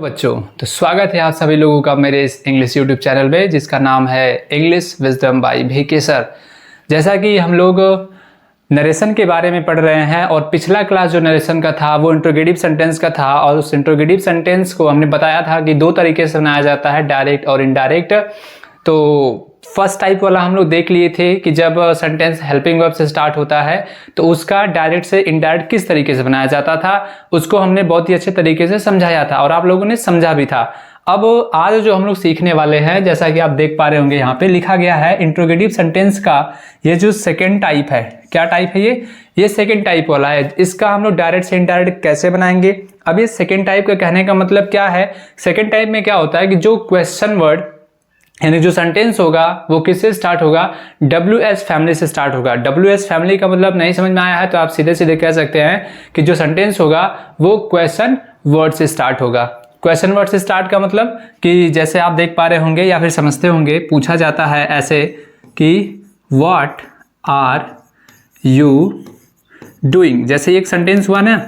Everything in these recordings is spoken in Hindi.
बच्चों, तो स्वागत है आप सभी लोगों का मेरे इस इंग्लिश यूट्यूब चैनल में जिसका नाम है English wisdom by VK sir. जैसा कि हम लोग नरेशन के बारे में पढ़ रहे हैं और पिछला क्लास जो नरेशन का था वो इंट्रोगेटिव सेंटेंस का था और उस इंट्रोगेटिव सेंटेंस को हमने बताया था कि दो तरीके से बनाया जाता है, डायरेक्ट और इनडायरेक्ट। तो फर्स्ट टाइप वाला हम लोग देख लिए थे कि जब सेंटेंस हेल्पिंग वर्ब से स्टार्ट होता है तो उसका डायरेक्ट से इनडायरेक्ट किस तरीके से बनाया जाता था, उसको हमने बहुत ही अच्छे तरीके से समझाया था और आप लोगों ने समझा भी था। अब आज जो हम लोग सीखने वाले हैं, जैसा कि आप देख पा रहे होंगे यहाँ पे लिखा गया है इंट्रोगेटिव सेंटेंस का ये जो सेकेंड टाइप है। क्या टाइप है ये सेकेंड टाइप वाला है। इसका हम लोग डायरेक्ट से इनडायरेक्ट कैसे बनाएंगे। अब ये सेकेंड टाइप का कहने का मतलब क्या है, सेकेंड टाइप में क्या होता है कि जो क्वेश्चन वर्ड यानी जो सेंटेंस होगा वो किससे स्टार्ट होगा, WS फैमिली से स्टार्ट होगा। WS फैमिली का मतलब नहीं समझ में आया है तो आप सीधे सीधे कह सकते हैं कि जो सेंटेंस होगा वो क्वेश्चन वर्ड से स्टार्ट होगा। क्वेश्चन वर्ड से स्टार्ट का मतलब कि जैसे आप देख पा रहे होंगे या फिर समझते होंगे, पूछा जाता है ऐसे कि व्हाट आर यू डूइंग। जैसे एक सेंटेंस हुआ ना,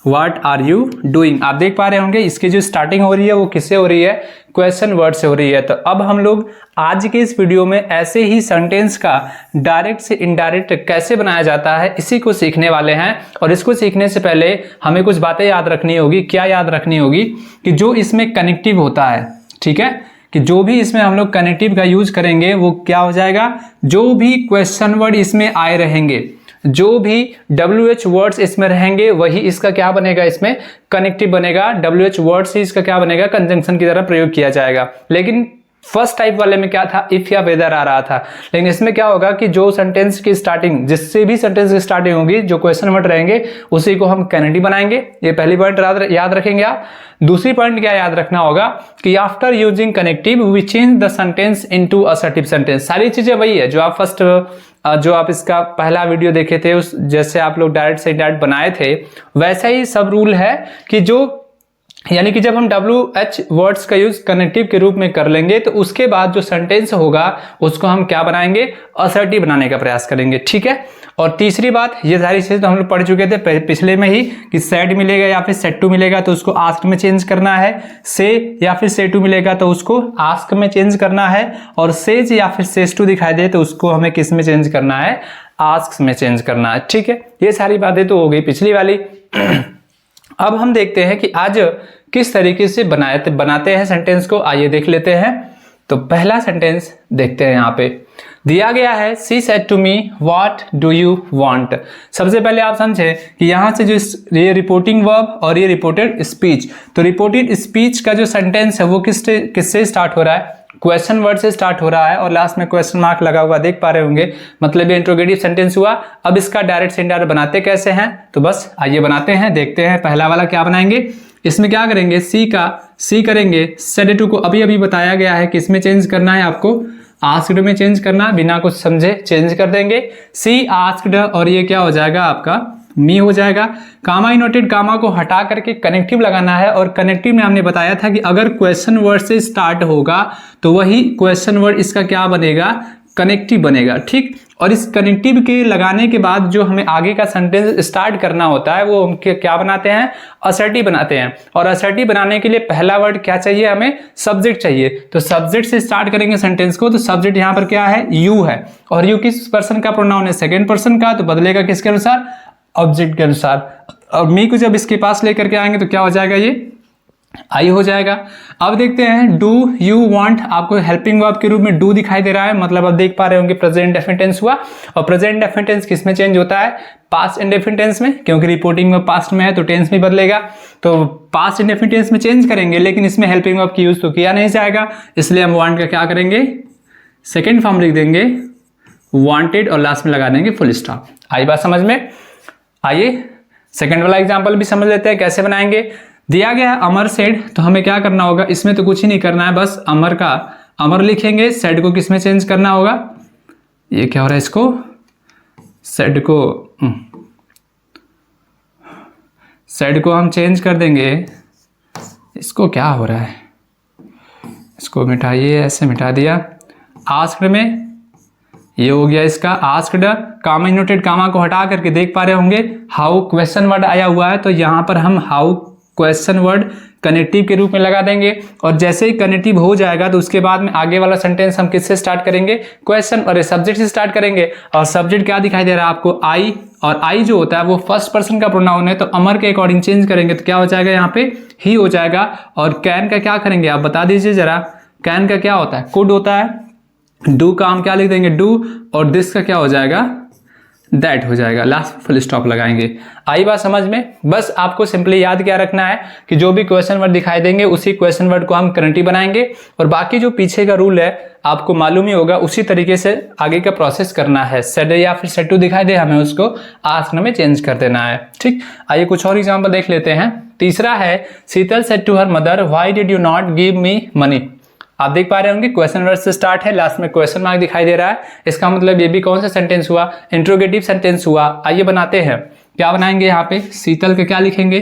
व्हाट आर यू डूइंग, आप देख पा रहे होंगे इसकी जो स्टार्टिंग हो रही है वो किससे हो रही है, क्वेश्चन वर्ड से हो रही है। तो अब हम लोग आज के इस वीडियो में ऐसे ही सेंटेंस का डायरेक्ट से इनडायरेक्ट कैसे बनाया जाता है इसी को सीखने वाले हैं। और इसको सीखने से पहले हमें कुछ बातें याद रखनी होगी। क्या याद रखनी होगी कि जो इसमें कनेक्टिव होता है, ठीक है, कि जो भी इसमें हम लोग कनेक्टिव का यूज करेंगे वो क्या हो जाएगा, जो भी क्वेश्चन वर्ड इसमें आए रहेंगे, जो भी WH वर्ड्स इसमें रहेंगे वही इसका क्या बनेगा, इसमें कनेक्टिव बनेगा। WH वर्ड्स ही इसका क्या बनेगा, कंजंक्शन की तरह प्रयोग किया जाएगा। लेकिन फर्स्ट टाइप वाले में क्या था, इफ या वेदर आ रहा था। लेकिन इसमें क्या होगा कि जो सेंटेंस की स्टार्टिंग, जिससे भी सेंटेंस की स्टार्टिंग होगी, जो क्वेश्चन वर्ड रहेंगे उसी को हम कनेक्टिव बनाएंगे। ये पहली पॉइंट याद रखेंगे आप। दूसरी पॉइंट क्या याद रखना होगा कि after using connective we change the sentence into assertive sentence. सारी चीजें वही है जो आप इसका पहला वीडियो देखे थे, उस जैसे आप लोग डायरेक्ट से डायरेक्ट बनाए थे वैसा ही सब रूल है कि जो यानी कि जब हम WH वर्ड्स का यूज कनेक्टिव के रूप में कर लेंगे तो उसके बाद जो सेंटेंस होगा उसको हम क्या बनाएंगे, असर्टिव बनाने का प्रयास करेंगे, ठीक है। और तीसरी बात, ये सारी चीजें तो हम लोग पढ़ चुके थे पिछले में ही कि सेड मिलेगा या फिर सेड टू मिलेगा तो उसको आस्क में चेंज करना है, से या फिर से टू मिलेगा तो उसको आस्क में चेंज करना है, और सेज या फिर सेज टू दिखाई दे तो उसको हमें किस में चेंज करना है, आस्क में चेंज करना है, ठीक है। ये सारी बातें तो हो गई पिछली वाली। अब हम देखते हैं कि आज किस तरीके से बनाते हैं सेंटेंस को, आइए देख लेते हैं। तो पहला सेंटेंस देखते हैं, यहाँ पे दिया गया है she said to me what do you want. सबसे पहले आप समझे कि यहाँ से जो ये रिपोर्टिंग वर्ब और ये रिपोर्टेड स्पीच, तो रिपोर्टेड स्पीच का जो सेंटेंस है वो किससे स्टार्ट हो रहा है, क्वेश्चन वर्ड से स्टार्ट हो रहा है और लास्ट में क्वेश्चन मार्क लगा हुआ देख पा रहे होंगे, मतलब ये इंट्रोगेटिव सेंटेंस हुआ। अब इसका डायरेक्ट से इनडायरेक्ट बनाते कैसे हैं, तो बस आइए बनाते हैं, देखते हैं। पहला वाला क्या बनाएंगे, इसमें क्या करेंगे, सी करेंगे, सेड टू को अभी बताया गया है कि इसमें चेंज करना है, आपको आस्क्ड में चेंज करना, बिना कुछ समझे चेंज कर देंगे। सी आस्क्ड और ये क्या हो जाएगा आपका मी हो जाएगा। कामा इनोटेड कामा को हटा करके कनेक्टिव लगाना है और कनेक्टिव में हमने बताया था कि अगर क्वेश्चन वर्ड से स्टार्ट होगा तो वही क्वेश्चन वर्ड इसका क्या बनेगा, कनेक्टिव बनेगा, ठीक। और इस कनेक्टिव के लगाने के बाद जो हमें आगे का सेंटेंस स्टार्ट करना होता है वो हम क्या बनाते हैं, असर्टिव बनाते हैं। और असर्टिव बनाने के लिए पहला वर्ड क्या चाहिए, हमें सब्जेक्ट चाहिए। तो सब्जेक्ट से स्टार्ट करेंगे सेंटेंस को, तो सब्जेक्ट यहाँ पर क्या है, यू है, और यू किस पर्सन का प्रोनाउन है, सेकेंड पर्सन का, तो बदलेगा किसके अनुसार, ऑब्जेक्ट के अनुसार। और मी को जब इसके पास लेकर के आएंगे तो क्या हो जाएगा, ये आई हो जाएगा। अब देखते हैं डू यू वांट, आपको हेल्पिंग वर्ब के रूप में डू दिखाई दे रहा है, मतलब आप देख पा रहे होंगे प्रेजेंट डेफिनिट टेंस हुआ। और प्रेजेंट डेफिनिट टेंस किस में चेंज होता है, पास्ट इंडेफिनिट टेंस में, क्योंकि रिपोर्टिंग में पास्ट में है तो टेंस भी बदलेगा। तो पास्ट इंडेफिनिट टेंस में चेंज करेंगे, लेकिन इसमें हेल्पिंग वर्ब की यूज तो किया नहीं जाएगा, इसलिए हम वांट का क्या करेंगे, सेकेंड फॉर्म लिख देंगे वांटेड और लास्ट में लगा देंगे फुल स्टॉप। आई बात समझ में। आइए सेकंड वाला एग्जांपल भी समझ लेते हैं कैसे बनाएंगे। दिया गया है अमर सेड, तो हमें क्या करना होगा, इसमें तो कुछ ही नहीं करना है, बस अमर लिखेंगे, सेड को किस में चेंज करना होगा, ये क्या हो रहा है, इसको सेड को हम चेंज कर देंगे, इसको क्या हो रहा है, इसको मिटाइए, ऐसे मिटा दिया। आस्क्ड में ये हो गया इसका आस्क्ड, कामा इनोटेड कामा को हटा करके देख पा रहे होंगे हाउ क्वेश्चन वर्ड आया हुआ है, तो यहाँ पर हम हाउ क्वेश्चन वर्ड कनेक्टिव के रूप में लगा देंगे और जैसे ही कनेक्टिव हो जाएगा तो उसके बाद में आगे वाला सेंटेंस हम किससे स्टार्ट करेंगे, क्वेश्चन और सब्जेक्ट से स्टार्ट करेंगे। और सब्जेक्ट क्या दिखाई दे रहा है आपको, आई, और आई जो होता है वो फर्स्ट पर्सन का प्रोनाउन है, तो अमर के अकॉर्डिंग चेंज करेंगे तो क्या हो जाएगा, यहाँ पे ही हो जाएगा। और कैन का क्या करेंगे आप बता दीजिए जरा, कैन का क्या होता है, कुड होता है। डू का हम क्या लिख देंगे, डू, और दिस का क्या हो जाएगा, दैट हो जाएगा। लास्ट फुल स्टॉप लगाएंगे। आई बात समझ में। बस आपको सिंपली याद क्या रखना है कि जो भी क्वेश्चन वर्ड दिखाई देंगे उसी क्वेश्चन वर्ड को हम करेंटिव बनाएंगे और बाकी जो पीछे का रूल है आपको मालूम ही होगा, उसी तरीके से आगे का प्रोसेस करना है। सेड या फिर सेड टू दिखाई दे, हमें उसको आस्क्ड में चेंज कर देना है। ठीक, आइए कुछ और एग्जाम्पल देख लेते हैं। तीसरा है, Sheetal said to her mother, why did you not give me money. आप देख पा रहे होंगे क्वेश्चन वर्ड से स्टार्ट है, लास्ट में क्वेश्चन मार्क दिखाई दे रहा है। इसका मतलब ये भी कौन सा सेंटेंस हुआ, इंट्रोगेटिव सेंटेंस हुआ। आइए बनाते हैं, क्या बनाएंगे यहाँ पे, शीतल का क्या लिखेंगे,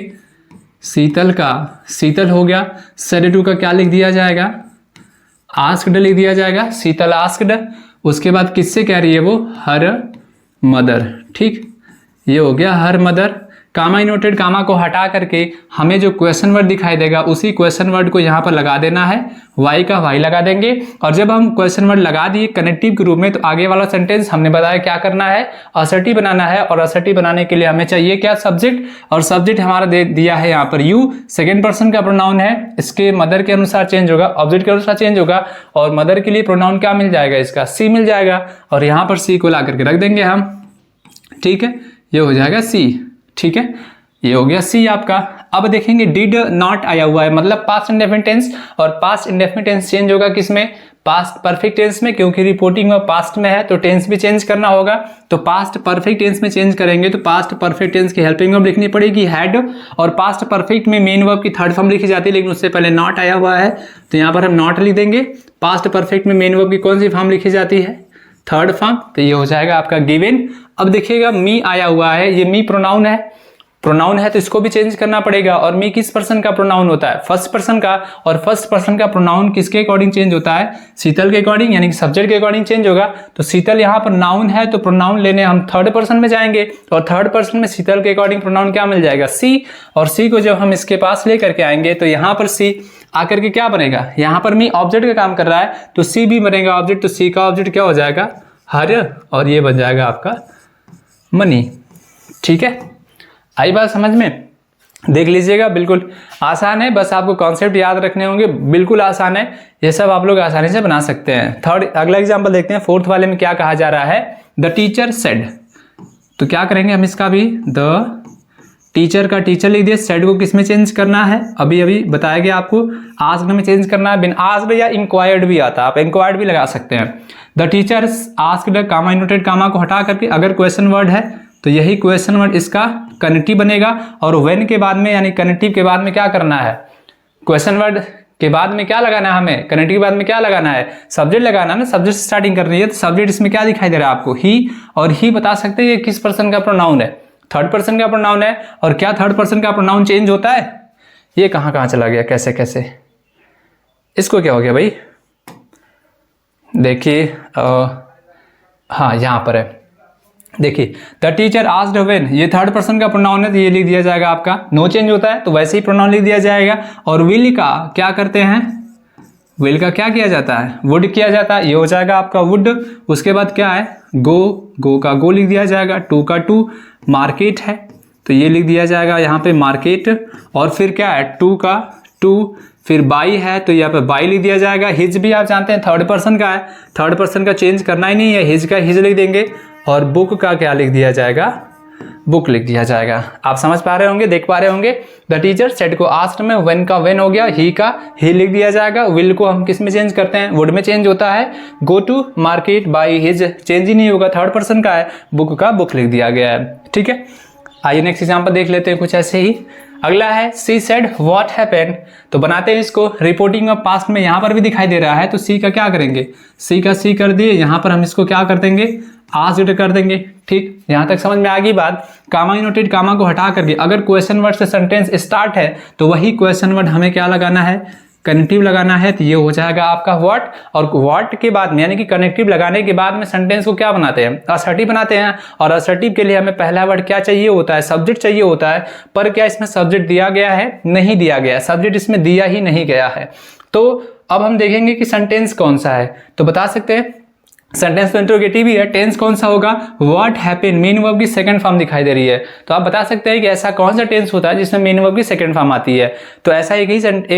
शीतल का, शीतल हो गया। सेड टू का क्या लिख दिया जाएगा, आस्क्ड लिख दिया जाएगा, शीतल आस्क्ड। उसके बाद किससे कह रही है वो, हर मदर। ठीक, ये हो गया हर मदर। कामा इनवर्टेड कामा को हटा करके हमें जो क्वेश्चन वर्ड दिखाई देगा उसी क्वेश्चन वर्ड को यहाँ पर लगा देना है, वाई का वाई लगा देंगे। और जब हम क्वेश्चन वर्ड लगा दिए कनेक्टिव के रूप में तो आगे वाला सेंटेंस हमने बताया क्या करना है, असर्टिव बनाना है। और असर्टिव बनाने के लिए हमें चाहिए क्या, सब्जेक्ट, और सब्जेक्ट हमारा दे दिया है यहाँ पर यू, सेकेंड पर्सन का प्रोनाउन है, इसके मदर के अनुसार चेंज होगा, ऑब्जेक्ट के अनुसार चेंज होगा। और मदर के लिए प्रोनाउन क्या मिल जाएगा, इसका सी मिल जाएगा और यहाँ पर सी को ला करके रख देंगे हम। ठीक है, ये हो जाएगा सी। ठीक है, ये हो गया सी आपका। अब देखेंगे डिड नॉट आया हुआ है, मतलब पास्ट इंडेफिनिट टेंस, और पास्ट इंडेफिनिट टेंस चेंज होगा किसमें, पास्ट परफेक्ट टेंस में, क्योंकि रिपोर्टिंग में पास्ट में है तो टेंस भी चेंज करना होगा। तो पास्ट परफेक्ट टेंस में चेंज करेंगे तो पास्ट परफेक्ट टेंस की हेल्पिंग वर्ब लिखनी पड़ेगी हैड, और पास्ट परफेक्ट में मेन वर्ब की थर्ड फॉर्म लिखी जाती है, लेकिन उससे पहले नॉट आया हुआ है तो यहाँ पर हम नॉट लिख देंगे। पास्ट परफेक्ट में मेन वर्ब की कौन सी फॉर्म लिखी जाती है, थर्ड फॉर्म, तो ये हो जाएगा आपका गिवन। अब देखिएगा मी आया हुआ है, ये मी प्रोनाउन है, प्रोनाउन है तो इसको भी चेंज करना पड़ेगा। और मी किस पर्सन का प्रोनाउन होता है, फर्स्ट पर्सन का, और फर्स्ट पर्सन का प्रोनाउन किसके अकॉर्डिंग चेंज होता है, शीतल के अकॉर्डिंग, यानी कि सब्जेक्ट के अकॉर्डिंग चेंज होगा। तो शीतल यहाँ पर नाउन है तो प्रोनाउन लेने हम थर्ड पर्सन में जाएंगे, और थर्ड पर्सन में शीतल के अकॉर्डिंग प्रोनाउन क्या मिल जाएगा, सी। और सी को जब हम इसके पास लेकर के आएंगे तो यहाँ पर सी आकर के क्या बनेगा, यहाँ पर मी ऑब्जेक्ट का काम कर रहा है तो सी भी बनेगा ऑब्जेक्ट, तो सी का ऑब्जेक्ट क्या हो जाएगा, हर, और ये बन जाएगा आपका मनी। ठीक है, आई बात समझ में, देख लीजिएगा, बिल्कुल आसान है, बस आपको कॉन्सेप्ट याद रखने होंगे, बिल्कुल आसान है, ये सब आप लोग आसानी से बना सकते हैं। थर्ड अगला एग्जांपल देखते हैं, फोर्थ वाले में क्या कहा जा रहा है, द टीचर सेड। तो क्या करेंगे हम इसका भी, द टीचर का टीचर लिख दिया, सेड को किस में चेंज करना है, अभी अभी बताया गया आपको, आस्क्ड में चेंज करना है। बिन आस्क्ड या इंक्वायर्ड भी आता है, आप इंक्वायर्ड भी लगा सकते हैं। The teacher asked, comma inverted comma को हटा करके अगर क्वेश्चन वर्ड है तो यही क्वेश्चन वर्ड इसका कनेक्टिव बनेगा। और व्हेन के बाद में यानी कनेक्टिव के बाद में क्या करना है, क्वेश्चन वर्ड के बाद में क्या लगाना है हमें, कनेक्टिव के बाद में क्या लगाना है, सब्जेक्ट लगाना है ना, सब्जेक्ट से स्टार्टिंग करनी है। तो सब्जेक्ट इसमें क्या दिखाई दे रहा है आपको, ही, और ही बता सकते हैं ये किस पर्सन का प्रोनाउन है, थर्ड पर्सन का प्रोनाउन है। और क्या थर्ड पर्सन का प्रोनाउन चेंज होता है, ये कहाँ चला गया, कैसे कैसे, इसको क्या हो गया भाई, देखिए हाँ यहाँ पर है, देखिए द टीचर आस्क्ड व्हेन, ये थर्ड पर्सन का प्रोनाउन है तो ये लिख दिया जाएगा आपका, नो चेंज होता है तो वैसे ही प्रोनाउन लिख दिया जाएगा। और विल का क्या करते हैं, विल का क्या किया जाता है, वुड किया जाता है, ये हो जाएगा आपका वुड। उसके बाद क्या है, गो, गो का गो लिख दिया जाएगा, टू का टू, मार्केट है तो ये लिख दिया जाएगा यहाँ पे मार्केट। और फिर क्या है, टू का टू, फिर बाई है तो यहाँ पे बाई लिख दिया जाएगा। हिज भी आप जानते हैं थर्ड पर्सन का है, थर्ड पर्सन का चेंज करना ही नहीं है, हिज का हिज लिख देंगे। और बुक का क्या लिख दिया जाएगा, बुक लिख दिया जाएगा। आप समझ पा रहे होंगे, देख पा रहे होंगे। द टीचर सेड को आस्क्ड में, व्हेन का व्हेन हो गया, ही का ही लिख दिया जाएगा। विल को हम किस में चेंज करते हैं, वुड में चेंज होता है। Go to market by his change ही नहीं होगा, थर्ड पर्सन का है, बुक का बुक लिख दिया गया है। ठीक है, आइए नेक्स्ट एग्जाम्पल देख लेते हैं कुछ ऐसे ही। अगला है सी सेड व्हाट हैपेंड, तो बनाते हैं इसको रिपोर्टिंग ऑफ पास्ट में, यहाँ पर भी दिखाई दे रहा है तो सी का क्या करेंगे, सी का सी कर दिए, यहाँ पर हम इसको क्या कर देंगे, आस्क्ड कर देंगे। ठीक, यहाँ तक समझ में आ गई बात। कामा इनवर्टेड कामा को हटा करके अगर क्वेश्चन वर्ड से सेंटेंस स्टार्ट है तो वही क्वेश्चन वर्ड हमें क्या लगाना है, कनेक्टिव लगाना है तो ये हो जाएगा आपका व्हाट, और व्हाट के बाद में यानी कि कनेक्टिव लगाने के बाद में सेंटेंस को क्या बनाते हैं, असर्टिव बनाते हैं। और असर्टिव के लिए हमें पहला वर्ड क्या चाहिए होता है, सब्जेक्ट चाहिए होता है। पर क्या इसमें सब्जेक्ट दिया गया है, नहीं दिया गया, सब्जेक्ट इसमें दिया ही नहीं गया है। तो अब हम देखेंगे कि सेंटेंस कौन सा है, तो बता सकते हैं सेंटेंस तो इंट्रोगेटिव ही है। टेंस कौन सा होगा, व्हाट हैपेंड, मेन वर्ब की सेकंड फॉर्म दिखाई दे रही है। तो आप बता सकते हैं कि ऐसा कौन सा टेंस होता है जिसमें मेन वर्ब की सेकंड फॉर्म आती है। तो ऐसा एक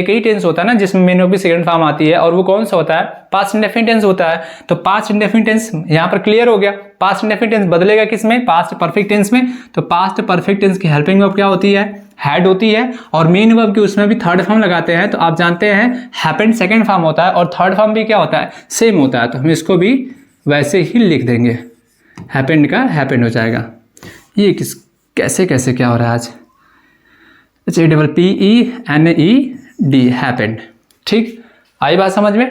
ही टेंस होता है ना जिसमें मेन वर्ब की सेकंड फॉर्म आती है, और वो कौन सा होता है, पास्ट इंडेफिनिट टेंस होता है। तो पास्ट इंडेफिनिट टेंस यहाँ पर क्लियर हो गया। पास्ट इंडेफिनिट टेंस बदलेगा किसमें, पास्ट परफेक्ट टेंस में। तो पास्ट परफेक्ट टेंस की हेल्पिंग वर्ब क्या होती है, हैड होती है, और मेन वर्ब की उसमें भी थर्ड फॉर्म लगाते हैं। तो आप जानते हैं हैपेंड सेकंड फॉर्म होता है और थर्ड फॉर्म भी क्या होता है, सेम होता है। तो हम इसको भी वैसे ही लिख देंगे, हैपेंड का हैपेंड हो जाएगा। ये कैसे क्या हो रहा है आज, HAPPENED हैपेंड। ठीक, आई बात समझ में।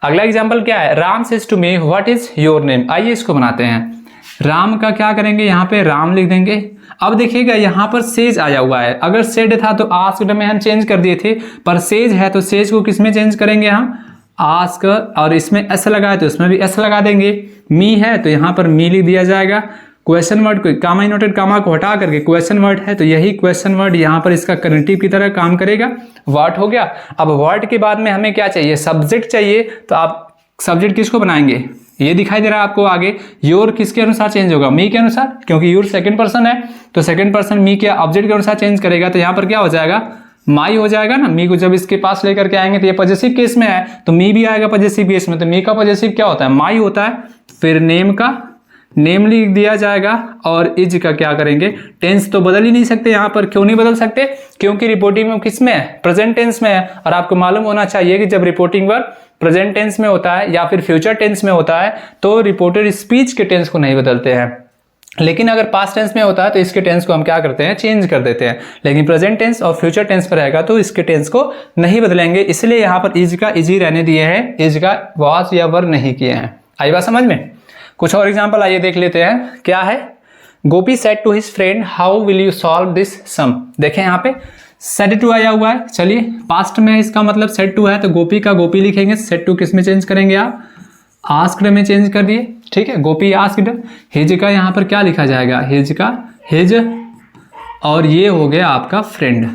अगला एग्जांपल क्या है, Ram says to me what is your name. आइए इसको बनाते हैं। राम का क्या करेंगे, यहाँ पे राम लिख देंगे। अब देखिएगा यहाँ पर सेज आया हुआ है, अगर सेड था तो आस्क्ड में हम चेंज कर दिए थे, पर सेज है तो सेज को किस में चेंज करेंगे हम, आस्क, और इसमें एस लगा है तो इसमें भी एस लगा देंगे। मी है तो यहाँ पर मी लिख दिया जाएगा। क्वेश्चन वर्ड को कामा इनोटेड कामा को हटा करके क्वेश्चन वर्ड है तो यही क्वेश्चन वर्ड यहाँ पर इसका कनेक्टिव की तरह काम करेगा, व्हाट हो गया। अब व्हाट के बाद में हमें क्या चाहिए, सब्जेक्ट चाहिए। तो आप सब्जेक्ट किसको बनाएंगे, ये दिखाई दे रहा है आपको आगे। योर किसके अनुसार चेंज होगा, मी के अनुसार, क्योंकि योर सेकंड पर्सन है तो सेकंड पर्सन मी के ऑब्जेक्ट के अनुसार चेंज करेगा। तो यहाँ पर क्या हो जाएगा, माई हो जाएगा ना। मी को जब इसके पास लेकर के आएंगे तो ये पॉजेसिव केस में है तो मी भी आएगा पॉजेसिव केस में। तो मी का पॉजेसिव क्या होता है, माई होता है। फिर नेम का नेम लिख दिया जाएगा, और इज का क्या करेंगे, टेंस तो बदल ही नहीं सकते यहाँ पर। क्यों नहीं बदल सकते, क्योंकि रिपोर्टिंग वर्ब किस में है, प्रेजेंट टेंस में है। और आपको मालूम होना चाहिए कि जब रिपोर्टिंग वर्ब प्रेजेंट टेंस में होता है या फिर फ्यूचर टेंस में होता है तो रिपोर्टेड स्पीच के टेंस को नहीं बदलते हैं। लेकिन अगर पास्ट टेंस में होता है तो इसके टेंस को हम क्या करते हैं, चेंज कर देते हैं। लेकिन प्रेजेंट टेंस और फ्यूचर टेंस पर रहेगा तो इसके टेंस को नहीं बदलेंगे। इसलिए यहाँ पर इज का इज ही रहने दिए हैं, इज का वाज या वर नहीं किए हैं। आई बात समझ में। कुछ और एग्जाम्पल आइए देख लेते हैं। क्या है, Gopi said to his friend how will you solve this sum. देखें यहाँ पे सेड टू आया हुआ है। चलिए पास्ट में इसका मतलब सेड टू है तो गोपी का गोपी लिखेंगे। सेड टू किस में चेंज करेंगे आप, आस्क्ड में चेंज कर दिए। ठीक है, गोपी आस्क्ड। हिज का यहाँ पर क्या लिखा जाएगा, हिज का हिज, और ये हो गया आपका फ्रेंड।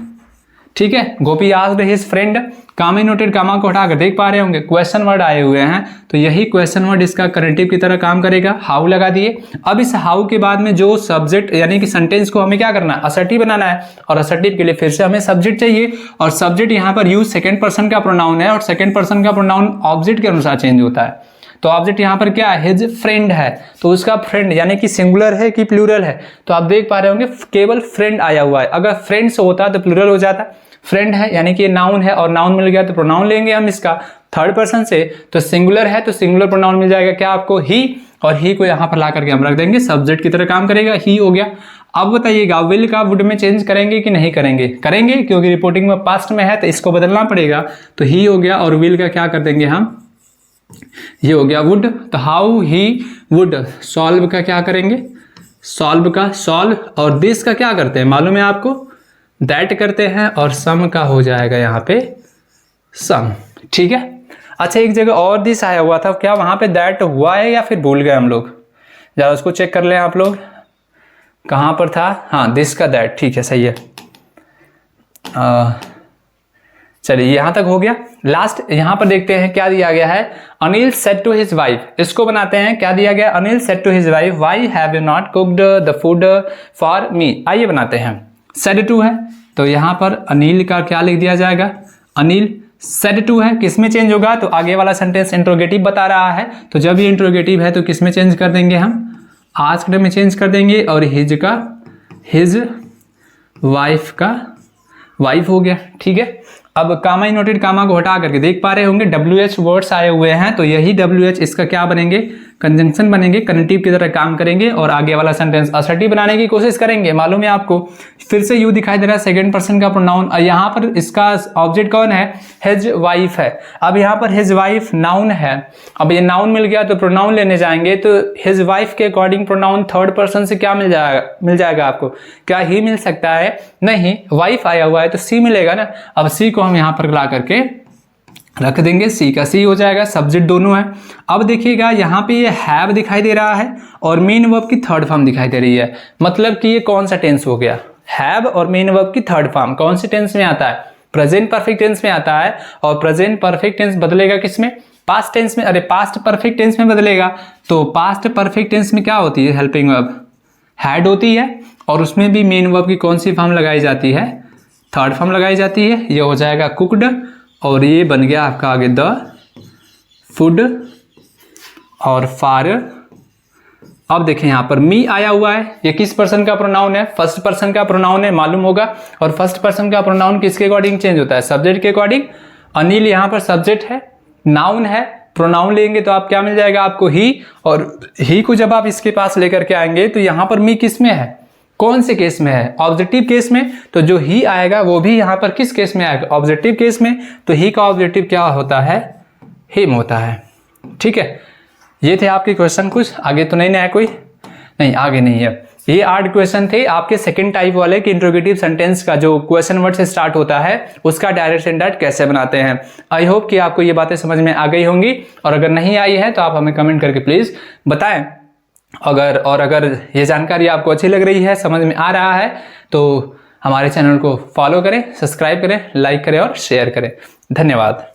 ठीक है, गोपी आस्क्ड हिज फ्रेंड। कामा नोटेड कामा को हटाकर देख पा रहे होंगे क्वेश्चन वर्ड आए हुए हैं तो यही क्वेश्चन वर्ड इसका करेक्टिव की तरह काम करेगा। हाउ लगा दिए। अब इस हाउ के बाद में जो सब्जेक्ट यानी कि सेंटेंस को हमें क्या करना है, असर्टिव बनाना है। और असर्टिव के लिए फिर से हमें सब्जेक्ट चाहिए, और सब्जेक्ट यहाँ पर यूज सेकंड पर्सन का प्रोनाउन है, और सेकंड पर्सन का प्रोनाउन ऑब्जेक्ट के अनुसार चेंज होता है। तो ऑब्जेक्ट यहाँ पर क्या है, हिज फ्रेंड है तो उसका फ्रेंड यानी कि सिंगुलर है कि प्लूरल है, तो आप देख पा रहे होंगे केवल फ्रेंड आया हुआ है। अगर फ्रेंड्स होता तो प्लूरल हो जाता। फ्रेंड है यानी कि नाउन है और नाउन मिल गया तो प्रोनाउन लेंगे हम इसका थर्ड पर्सन से। तो सिंगुलर है तो सिंगुलर प्रोनाउन मिल जाएगा क्या आपको, ही, और ही को यहाँ पर ला करके हम रख देंगे, सब्जेक्ट की तरह काम करेगा, ही हो गया। अब बताइएगा विल का वुड में चेंज करेंगे कि नहीं करेंगे, करेंगे क्योंकि रिपोर्टिंग में पास्ट में है तो इसको बदलना पड़ेगा। तो ही हो गया, और विल का क्या कर देंगे हम, ये हो गया वुड। तो हाउ ही वुड सॉल्व का क्या करेंगे, सॉल्व का सॉल्व, और दिस का क्या करते हैं मालूम है आपको, दैट करते हैं, और सम का हो जाएगा यहाँ पे सम। ठीक है, अच्छा एक जगह और दिस आया हुआ था, क्या वहां पे दैट हुआ है या फिर भूल गए हम लोग, जरा उसको चेक कर लें आप लोग, कहां पर था, हाँ दिस का दैट, ठीक है सही है। चलिए यहां तक हो गया। लास्ट यहां पर देखते हैं क्या दिया गया है, Anil said to his wife, इसको बनाते हैं। क्या दिया गया, Anil said to his wife why have you not cooked the food for me. आइए बनाते हैं। सेड टू है तो यहां पर अनिल का क्या लिख दिया जाएगा, अनिल सेड टू है, किस में चेंज होगा, तो आगे वाला सेंटेंस इंट्रोगेटिव बता रहा है तो जब ये इंट्रोगेटिव है तो किस में चेंज कर देंगे हम, आस्क्ड में चेंज कर देंगे, और हिज का हिज, वाइफ का वाइफ हो गया। ठीक है, अब कामा इनोटेड कामा को हटा करके देख पा रहे होंगे WH वर्ड्स आए हुए हैं तो यही WH इसका क्या बनेंगे, कंजंक्शन बनेंगे, कनेक्टिव की तरह काम करेंगे, और आगे वाला सेंटेंस असर्टिव बनाने की कोशिश करेंगे। मालूम है आपको, फिर से यू दिखाई दे रहा है सेकंड पर्सन का प्रोनाउन, यहाँ पर इसका ऑब्जेक्ट कौन है, हिज वाइफ है। अब यहाँ पर हिज वाइफ नाउन है, अब ये नाउन मिल गया तो प्रोनाउन लेने जाएंगे तो हिज वाइफ के अकॉर्डिंग प्रोनाउन थर्ड पर्सन से क्या मिल जाएगा आपको, क्या ही मिल सकता है, नहीं, वाइफ आया हुआ है तो सी मिलेगा ना। अब सी को हम यहाँ पर ला करके रख देंगे, सी का सी हो जाएगा, सब्जेक्ट दोनों है। अब देखिएगा यहाँ पे ये हैव दिखाई दे रहा है और मेन वर्ब की थर्ड फॉर्म दिखाई दे रही है, मतलब कि ये कौन सा टेंस हो गया, हैव और मेन वर्ब की थर्ड फॉर्म कौन से टेंस में आता है, प्रेजेंट परफेक्ट टेंस में आता है। और प्रेजेंट परफेक्ट टेंस बदलेगा किसमें, पास्ट टेंस में, अरे पास्ट परफेक्ट टेंस में बदलेगा। तो पास्ट परफेक्ट टेंस में क्या होती है, हेल्पिंग वर्ब हैड होती है और उसमें भी मेन वर्ब की कौन सी फॉर्म लगाई जाती है, थर्ड फॉर्म लगाई जाती है। ये हो जाएगा कुकड और ये बन गया आपका आगे द फूड और फार। अब देखें यहाँ पर मी आया हुआ है, ये किस पर्सन का प्रोनाउन है, फर्स्ट पर्सन का प्रोनाउन है, मालूम होगा। और फर्स्ट पर्सन का प्रोनाउन किसके अकॉर्डिंग चेंज होता है, सब्जेक्ट के अकॉर्डिंग। अनिल यहाँ पर सब्जेक्ट है, नाउन है, प्रोनाउन लेंगे तो आप क्या मिल जाएगा आपको ही, और ही को जब आप इसके पास लेकर के आएंगे तो यहाँ पर मी किस में है, कौन से केस में है, ऑब्जेक्टिव केस में। तो जो ही आएगा वो भी यहाँ पर किस केस में आएगा, ऑब्जेक्टिव केस में। तो ही का ऑब्जेक्टिव क्या होता है, हिम होता है। ठीक है, ये थे आपके क्वेश्चन। कुछ आगे तो नहीं ना है, कोई नहीं आगे नहीं है। ये 8 क्वेश्चन थे आपके सेकंड टाइप वाले कि इंट्रोगेटिव सेंटेंस का जो क्वेश्चन वर्ड से स्टार्ट होता है उसका डायरेक्ट इंडायरेक्ट कैसे बनाते हैं। आई होप कि आपको ये बातें समझ में आ गई होंगी, और अगर नहीं आई है तो आप हमें कमेंट करके प्लीज बताएं। अगर ये जानकारी आपको अच्छी लग रही है, समझ में आ रहा है, तो हमारे चैनल को फॉलो करें, सब्सक्राइब करें, लाइक करें और शेयर करें। धन्यवाद।